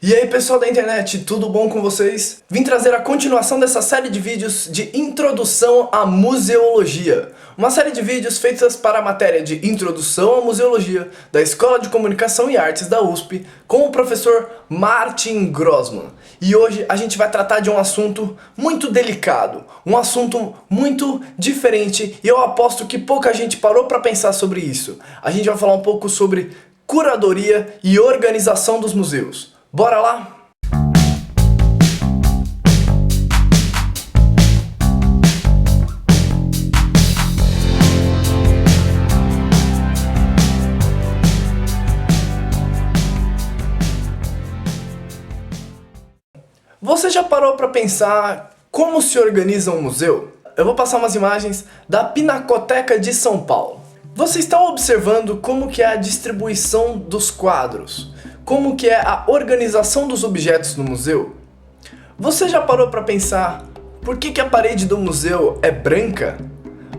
E aí pessoal da internet, tudo bom com vocês? Vim trazer a continuação dessa série de vídeos de Introdução à Museologia. Uma série de vídeos feitas para a matéria de Introdução à Museologia da Escola de Comunicação e Artes da USP com o professor Martin Grossmann. E hoje a gente vai tratar de um assunto muito delicado, um assunto muito diferente e eu aposto que pouca gente parou para pensar sobre isso. A gente vai falar um pouco sobre curadoria e organização dos museus. Bora lá? Você já parou para pensar como se organiza um museu? Eu vou passar umas imagens da Pinacoteca de São Paulo. Vocês estão observando como que é a distribuição dos quadros? Como que é a organização dos objetos no museu? Você já parou para pensar por que a parede do museu é branca?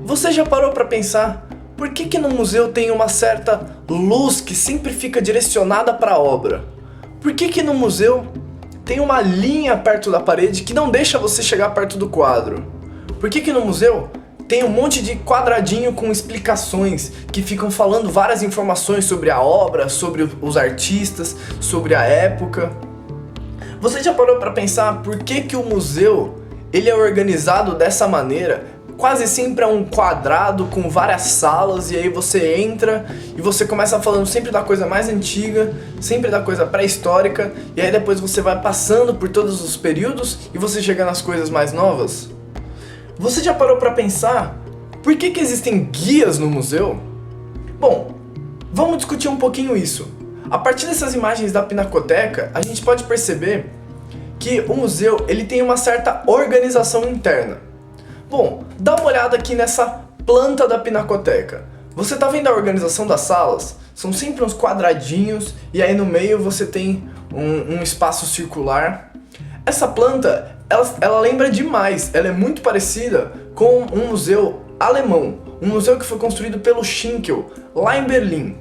Você já parou para pensar por que no museu tem uma certa luz que sempre fica direcionada para a obra? Por que no museu tem uma linha perto da parede que não deixa você chegar perto do quadro? Por que no museu tem um monte de quadradinho com explicações que ficam falando várias informações sobre a obra, sobre os artistas, sobre a época? Você já parou para pensar por que o museu ele é organizado dessa maneira? Quase sempre é um quadrado com várias salas e aí você entra e você começa falando sempre da coisa mais antiga, sempre da coisa pré-histórica e aí depois você vai passando por todos os períodos e você chega nas coisas mais novas? Você já parou para pensar por que existem guias no museu? Bom, vamos discutir um pouquinho isso. A partir dessas imagens da Pinacoteca, a gente pode perceber que o museu ele tem uma certa organização interna. Bom, dá uma olhada aqui nessa planta da Pinacoteca. Você tá vendo a organização das salas? São sempre uns quadradinhos e aí no meio você tem um espaço circular. Essa planta, ela lembra demais, ela é muito parecida com um museu alemão, um museu que foi construído pelo Schinkel, lá em Berlim.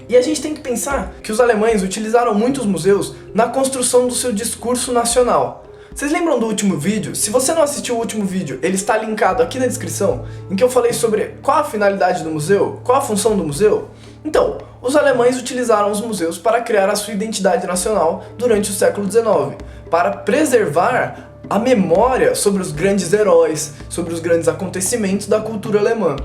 E a gente tem que pensar que os alemães utilizaram muitos museus na construção do seu discurso nacional. Vocês lembram do último vídeo? Se você não assistiu o último vídeo, ele está linkado aqui na descrição, em que eu falei sobre qual a finalidade do museu, qual a função do museu. Então, os alemães utilizaram os museus para criar a sua identidade nacional durante o século XIX, para preservar a memória sobre os grandes heróis, sobre os grandes acontecimentos da cultura alemã.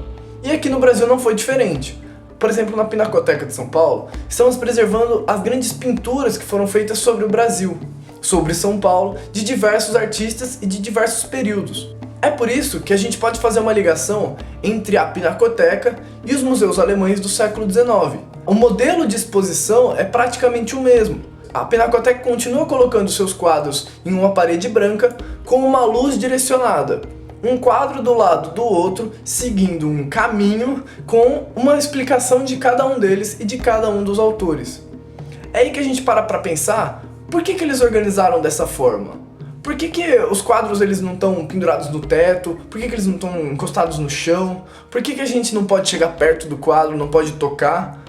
E aqui no Brasil não foi diferente. Por exemplo, na Pinacoteca de São Paulo, estamos preservando as grandes pinturas que foram feitas sobre o Brasil, sobre São Paulo, de diversos artistas e de diversos períodos. É por isso que a gente pode fazer uma ligação entre a Pinacoteca e os museus alemães do século XIX. O modelo de exposição é praticamente o mesmo. A Pinacoteca continua colocando seus quadros em uma parede branca com uma luz direcionada. Um quadro do lado do outro, seguindo um caminho com uma explicação de cada um deles e de cada um dos autores. É aí que a gente para pensar, por que eles organizaram dessa forma? Por que os quadros eles não estão pendurados no teto? Por que eles não estão encostados no chão? Por que a gente não pode chegar perto do quadro, não pode tocar?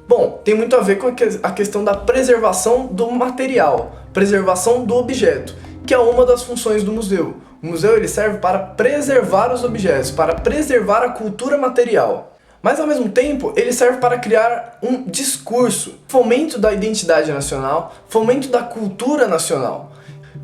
Bom, tem muito a ver com a questão da preservação do material, preservação do objeto, que é uma das funções do museu. O museu ele serve para preservar os objetos, para preservar a cultura material. Mas ao mesmo tempo, ele serve para criar um discurso, fomento da identidade nacional, fomento da cultura nacional.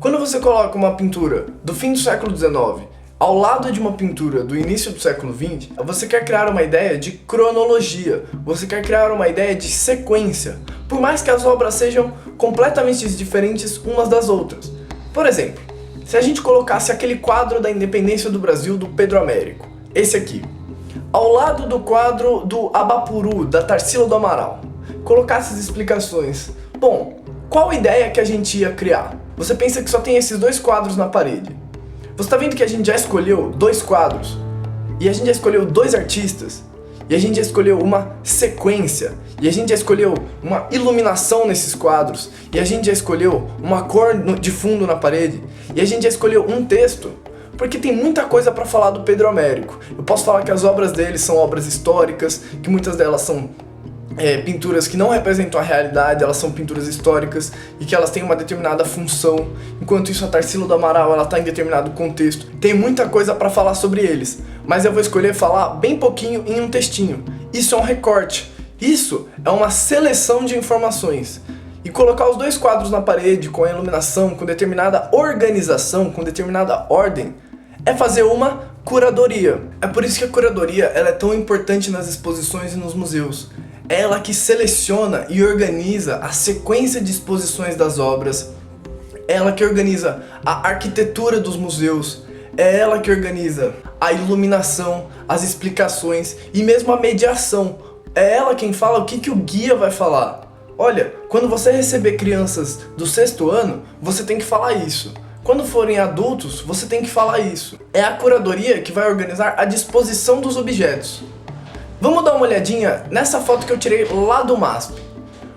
Quando você coloca uma pintura do fim do século XIX ao lado de uma pintura do início do século XX, você quer criar uma ideia de cronologia, você quer criar uma ideia de sequência, por mais que as obras sejam completamente diferentes umas das outras. Por exemplo, se a gente colocasse aquele quadro da independência do Brasil do Pedro Américo, esse aqui, ao lado do quadro do Abapuru, da Tarsila do Amaral, colocasse as explicações, bom, qual ideia que a gente ia criar? Você pensa que só tem esses dois quadros na parede. Você está vendo que a gente já escolheu dois quadros, e a gente já escolheu dois artistas, e a gente já escolheu uma sequência, e a gente já escolheu uma iluminação nesses quadros, e a gente já escolheu uma cor de fundo na parede, e a gente já escolheu um texto, porque tem muita coisa para falar do Pedro Américo. Eu posso falar que as obras dele são obras históricas, que muitas delas são pinturas que não representam a realidade, elas são pinturas históricas e que elas têm uma determinada função, enquanto isso a Tarsila do Amaral ela está em determinado contexto. Tem muita coisa para falar sobre eles, mas eu vou escolher falar bem pouquinho em um textinho. Isso é um recorte, isso é uma seleção de informações. E colocar os dois quadros na parede com a iluminação, com determinada organização, com determinada ordem, é fazer uma curadoria. É por isso que a curadoria ela é tão importante nas exposições e nos museus. É ela que seleciona e organiza a sequência de exposições das obras, é ela que organiza a arquitetura dos museus, é ela que organiza a iluminação, as explicações e mesmo a mediação. É ela quem fala o que o guia vai falar. Olha, quando você receber crianças do 6º ano, você tem que falar isso. Quando forem adultos, você tem que falar isso. É a curadoria que vai organizar a disposição dos objetos. Vamos dar uma olhadinha nessa foto que eu tirei lá do MASP.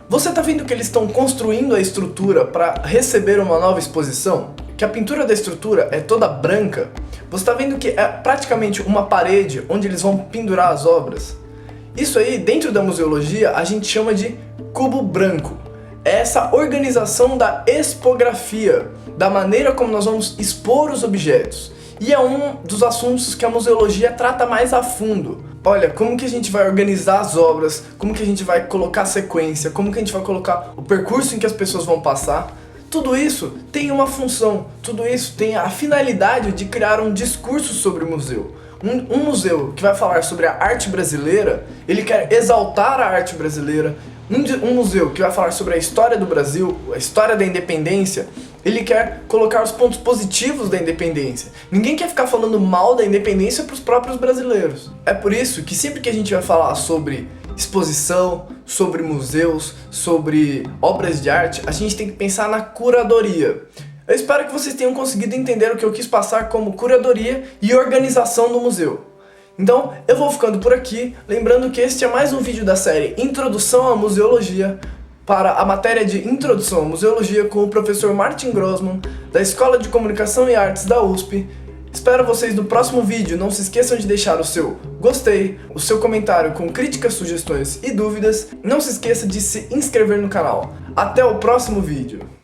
Você tá vendo que eles estão construindo a estrutura para receber uma nova exposição? Que a pintura da estrutura é toda branca? Você tá vendo que é praticamente uma parede onde eles vão pendurar as obras? Isso aí, dentro da museologia, a gente chama de cubo branco. É essa organização da expografia, da maneira como nós vamos expor os objetos. E é um dos assuntos que a museologia trata mais a fundo. Olha, como que a gente vai organizar as obras, como que a gente vai colocar a sequência, como que a gente vai colocar o percurso em que as pessoas vão passar. Tudo isso tem uma função, tudo isso tem a finalidade de criar um discurso sobre o museu. Um museu que vai falar sobre a arte brasileira, ele quer exaltar a arte brasileira. Um museu que vai falar sobre a história do Brasil, a história da independência, ele quer colocar os pontos positivos da independência. Ninguém quer ficar falando mal da independência para os próprios brasileiros. É por isso que sempre que a gente vai falar sobre exposição, sobre museus, sobre obras de arte, a gente tem que pensar na curadoria. Eu espero que vocês tenham conseguido entender o que eu quis passar como curadoria e organização do museu. Então, eu vou ficando por aqui, lembrando que este é mais um vídeo da série Introdução à Museologia, para a matéria de Introdução à Museologia com o professor Martin Grossman, da Escola de Comunicação e Artes da USP. Espero vocês no próximo vídeo, não se esqueçam de deixar o seu gostei, o seu comentário com críticas, sugestões e dúvidas, não se esqueça de se inscrever no canal. Até o próximo vídeo!